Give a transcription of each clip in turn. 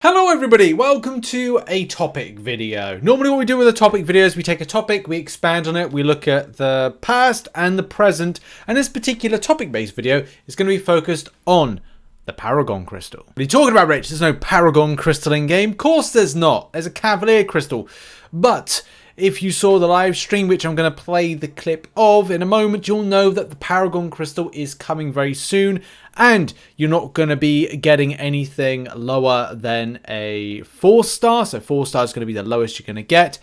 Hello everybody, welcome to a topic video. Normally what we do with a topic video is we take a topic, we expand on it, we look at the past and the present, and this particular topic-based video is going to be focused on the Paragon Crystal. What are you talking about, Rich? There's no Paragon Crystal in game? Of course there's not. There's a Cavalier Crystal. But if you saw the live stream, which I'm going to play the clip of in a moment, you'll know that the Paragon Crystal is coming very soon. And you're not going to be getting anything lower than a 4-star. So 4-star is going to be the lowest you're going to get.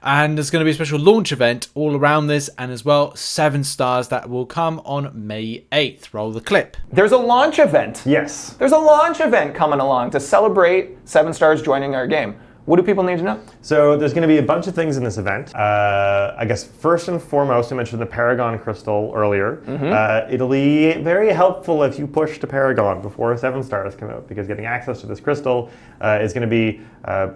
And there's going to be a special launch event all around this, and as well 7 stars that will come on May 8th. Roll the clip. There's a launch event. Yes. There's a launch event coming along to celebrate 7 stars joining our game. What do people need to know? So there's going to be a bunch of things in this event. I guess first and foremost, I mentioned the Paragon Crystal earlier. It'll be very helpful if you push to Paragon before 7 stars come out, because getting access to this crystal is going to be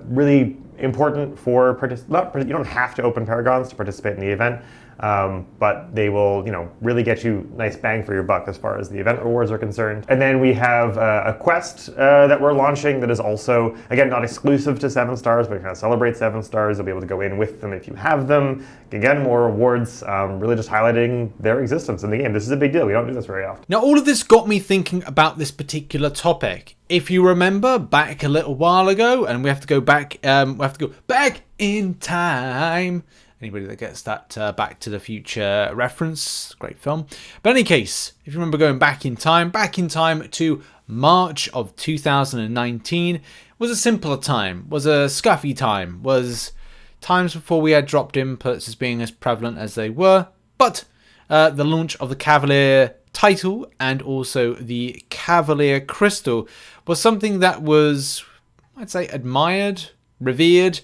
really important for you don't have to open Paragons to participate in the event. But they will, really get you nice bang for your buck as far as the event rewards are concerned. And then we have a quest that we're launching that is also, again, not exclusive to 7 stars, but kind of celebrate 7 stars. You'll be able to go in with them if you have them. Again, more rewards, really just highlighting their existence in the game. This is a big deal. We don't do this very often. Now, all of this got me thinking about this particular topic. If you remember back a little while ago, and we have to go back, back in time. Anybody that gets that Back to the Future reference, great film. But in any case, if you remember going back in time to March of 2019, was a simpler time, was a scuffy time, was times before we had dropped inputs as being as prevalent as they were. But the launch of the Cavalier title and also the Cavalier Crystal was something that was, I'd say, admired, revered,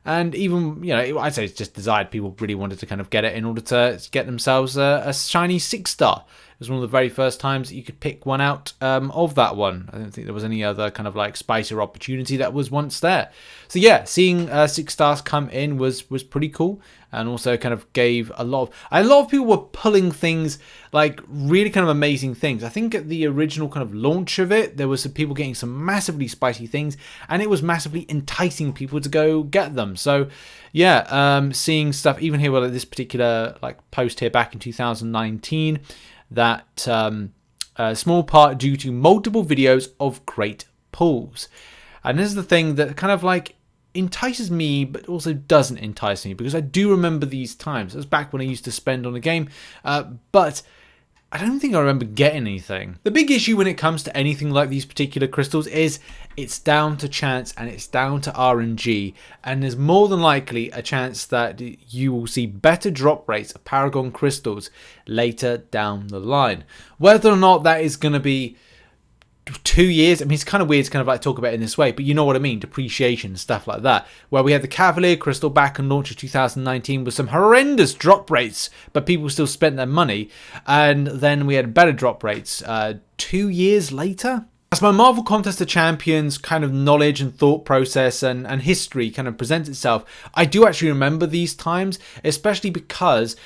and even, I'd say it's just desired. People really wanted to kind of get it in order to get themselves a shiny 6-star. It was one of the very first times that you could pick one out of that one. I don't think there was any other kind of like spicier opportunity that was once there. So yeah, seeing 6 stars come in was pretty cool, and also kind of gave a lot of people were pulling things, like really kind of amazing things. I think at the original kind of launch of it, there was some people getting some massively spicy things, and it was massively enticing people to go get them. So yeah, seeing stuff even here, well, this particular like post here back in 2019, that small part due to multiple videos of great pulls. And this is the thing that kind of like entices me, but also doesn't entice me, because I do remember these times. It was back when I used to spend on a game, but I don't think I remember getting anything. The big issue when it comes to anything like these particular crystals is it's down to chance and it's down to RNG, and there's more than likely a chance that you will see better drop rates of Paragon crystals later down the line. Whether or not that is going to be 2 years, I mean, it's kind of weird to kind of like talk about it in this way, but you know what I mean, depreciation, stuff like that, where we had the Cavalier Crystal back in launch of 2019 with some horrendous drop rates, but people still spent their money, and then we had better drop rates 2 years later. As my Marvel Contest of Champions kind of knowledge and thought process and history kind of presents itself, I do actually remember these times, especially because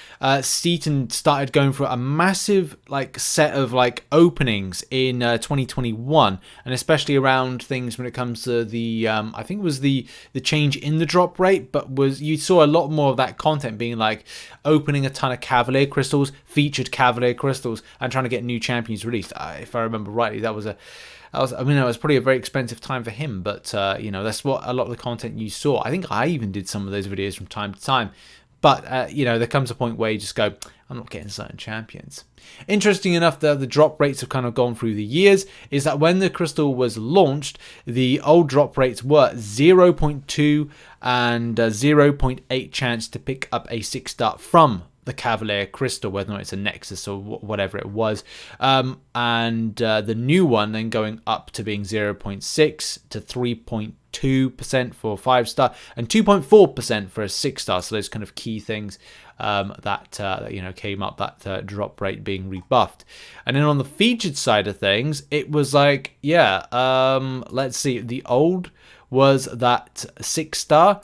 Seaton started going for a massive like set of like openings in 2021, and especially around things when it comes to the I think it was the change in the drop rate, but you saw a lot more of that content being like opening a ton of Cavalier crystals, featured Cavalier crystals, and trying to get new champions released. If I remember rightly, it was probably a very expensive time for him, but that's what a lot of the content you saw. I think I even did some of those videos from time to time, but there comes a point where you just go, I'm not getting certain champions. Interesting enough, the drop rates have kind of gone through the years, is that when the crystal was launched, the old drop rates were 0.2 and 0.8 chance to pick up a 6-star from the Cavalier Crystal, whether or not it's a Nexus or whatever it was, and the new one then going up to being 0.6 to 3.2% for a 5-star and 2.4% for a 6-star. So those kind of key things that came up, that drop rate being rebuffed. And then on the featured side of things, it was like, let's see, the old was that 6-star.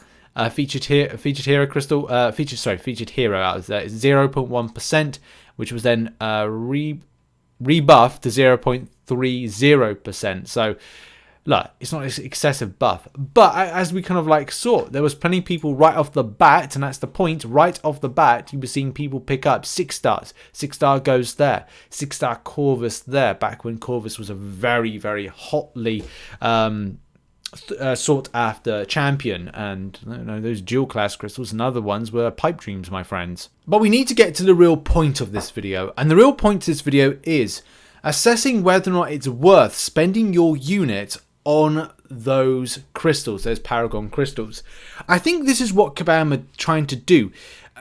Featured hero crystal, featured hero out of there is 0.1%, which was then rebuffed to 0.30%. So look, it's not an excessive buff. But as we kind of like saw, there was plenty of people right off the bat, and that's the point, right off the bat, you were seeing people pick up 6 stars. 6-star goes there. 6-star Corvus there, back when Corvus was a very, very hotly sought after champion, and those dual class crystals and other ones were pipe dreams, my friends. But we need to get to the real point of this video, and the real point of this video is assessing whether or not it's worth spending your unit on those crystals, those Paragon crystals. I think this is what Kabam are trying to do.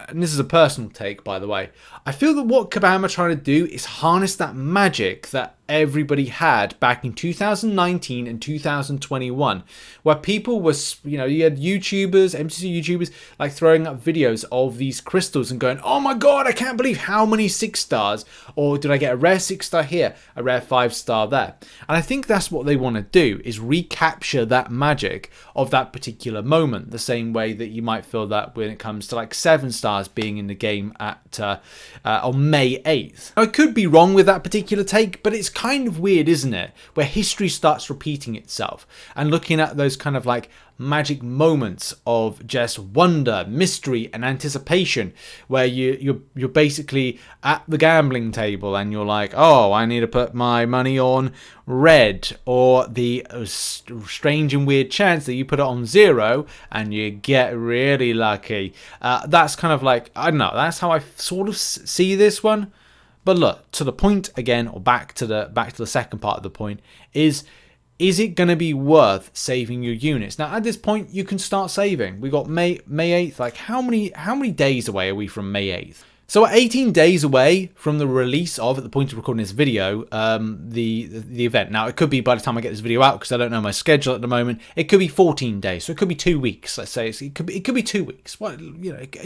And this is a personal take, by the way. I feel that what Kabam are trying to do is harness that magic that everybody had back in 2019 and 2021, where people were, you had YouTubers, MCOC YouTubers, like throwing up videos of these crystals and going, oh my god, I can't believe how many 6 stars, or did I get a rare 6-star here, a rare 5-star there. And I think that's what they want to do, is recapture that magic of that particular moment, the same way that you might feel that when it comes to like 7 stars being in the game at on May 8th. Now, I could be wrong with that particular take, but it's kind of weird, isn't it? Where history starts repeating itself and looking at those kind of like magic moments of just wonder, mystery and anticipation, where you're basically at the gambling table and you're like, oh, I need to put my money on red, or the strange and weird chance that you put it on 0 and you get really lucky. That's kind of like, I don't know, that's how I sort of see this one. But look, to the point again, or back to the second part of the point, is it going to be worth saving your units? Now, at this point, you can start saving. We got May 8th. Like, how many days away are we from May 8th? So we're 18 days away from the release of, at the point of recording this video, the event. Now, it could be by the time I get this video out, because I don't know my schedule at the moment, it could be 14 days. So it could be 2 weeks, let's say. It could be 2 weeks. Well,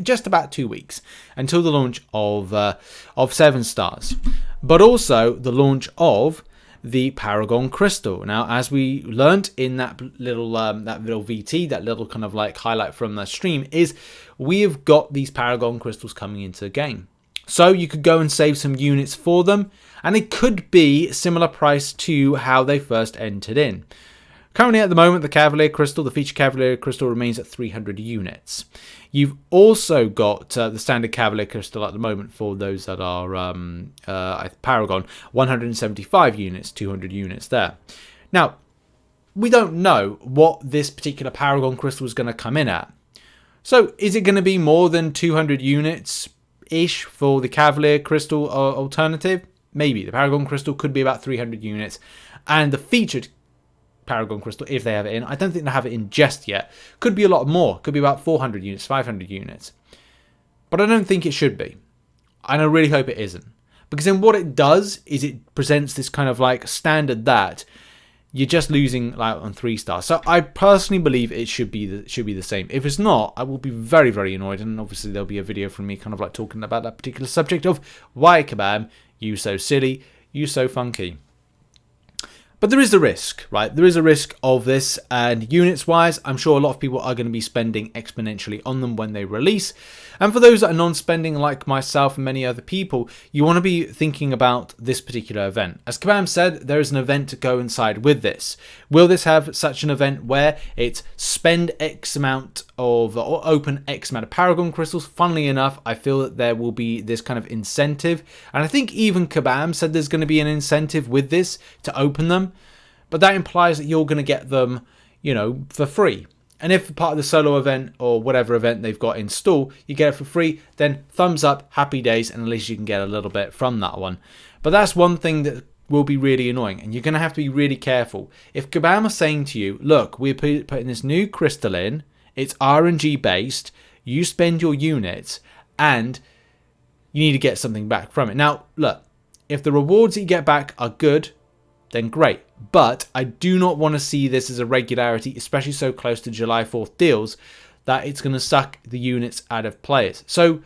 just about 2 weeks until the launch of 7 stars. But also the launch of the Paragon Crystal. Now, as we learned in that little VT, that little kind of like highlight from the stream, is we have got these Paragon Crystals coming into the game. So you could go and save some units for them, and it could be similar price to how they first entered in. Currently at the moment, the Cavalier Crystal, the feature Cavalier Crystal, remains at 300 units. You've also got the standard Cavalier Crystal at the moment for those that are Paragon, 175 units, 200 units there. Now, we don't know what this particular Paragon Crystal is going to come in at. So is it going to be more than 200 units-ish for the Cavalier Crystal alternative? Maybe. The Paragon Crystal could be about 300 units. And the featured Paragon Crystal, if they have it in, I don't think they have it in just yet, could be a lot more. Could be about 400 units, 500 units. But I don't think it should be. And I really hope it isn't. Because then what it does is it presents this kind of like standard that you're just losing like on 3 stars. So I personally believe it should be the same. If it's not, I will be very, very annoyed. And obviously there'll be a video from me kind of like talking about that particular subject of why, Kabam, you so silly, you so funky. But there is a risk, right? There is a risk of this, and units-wise, I'm sure a lot of people are going to be spending exponentially on them when they release. And for those that are non-spending like myself and many other people, you want to be thinking about this particular event. As Kabam said, there is an event to go inside with this. Will this have such an event where it's spend X amount of, or open X amount of Paragon Crystals? Funnily enough, I feel that there will be this kind of incentive. And I think even Kabam said there's going to be an incentive with this to open them. But that implies that you're going to get them, for free. And if part of the solo event or whatever event they've got in store, you get it for free, then thumbs up, happy days, and at least you can get a little bit from that one. But that's one thing that will be really annoying, and you're going to have to be really careful. If Kabam are saying to you, look, we're putting this new crystal in, it's RNG based, you spend your units, and you need to get something back from it. Now, look, if the rewards that you get back are good, then great. But I do not want to see this as a regularity, especially so close to July 4th deals, that it's going to suck the units out of players. So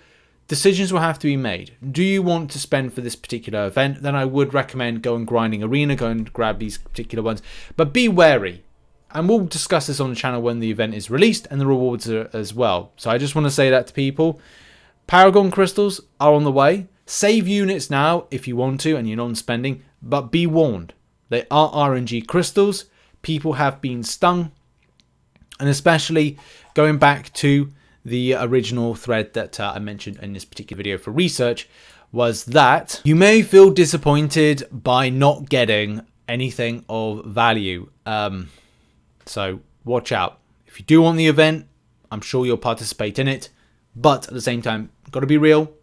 decisions will have to be made. Do you want to spend for this particular event? Then I would recommend go and grinding arena, go and grab these particular ones. But be wary. And we'll discuss this on the channel when the event is released and the rewards are as well. So I just want to say that to people. Paragon Crystals are on the way. Save units now if you want to and you're non-spending, but be warned. They are RNG crystals. people have been stung. And especially going back to the original thread that I mentioned in this particular video for research, was that you may feel disappointed by not getting anything of value. So watch out. If you do want the event, I'm sure you'll participate in it. But at the same time, got to be real.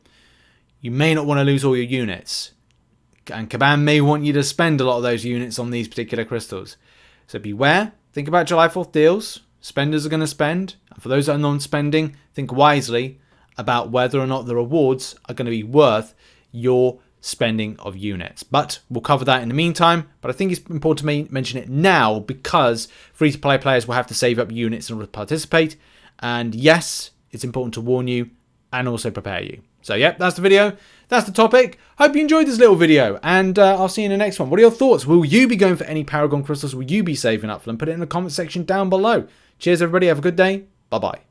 You may not want to lose all your units. And Kabam may want you to spend a lot of those units on these particular crystals. So beware. Think about July 4th deals. Spenders are going to spend. And for those that are non-spending, think wisely about whether or not the rewards are going to be worth your spending of units. But we'll cover that in the meantime. But I think it's important to mention it now because free-to-play players will have to save up units in order to participate. And yes, it's important to warn you and also prepare you. So yep, that's the video. That's the topic. Hope you enjoyed this little video, and I'll see you in the next one. What are your thoughts? Will you be going for any Paragon Crystals? Will you be saving up for them? Put it in the comment section down below. Cheers, everybody. Have a good day. Bye-bye.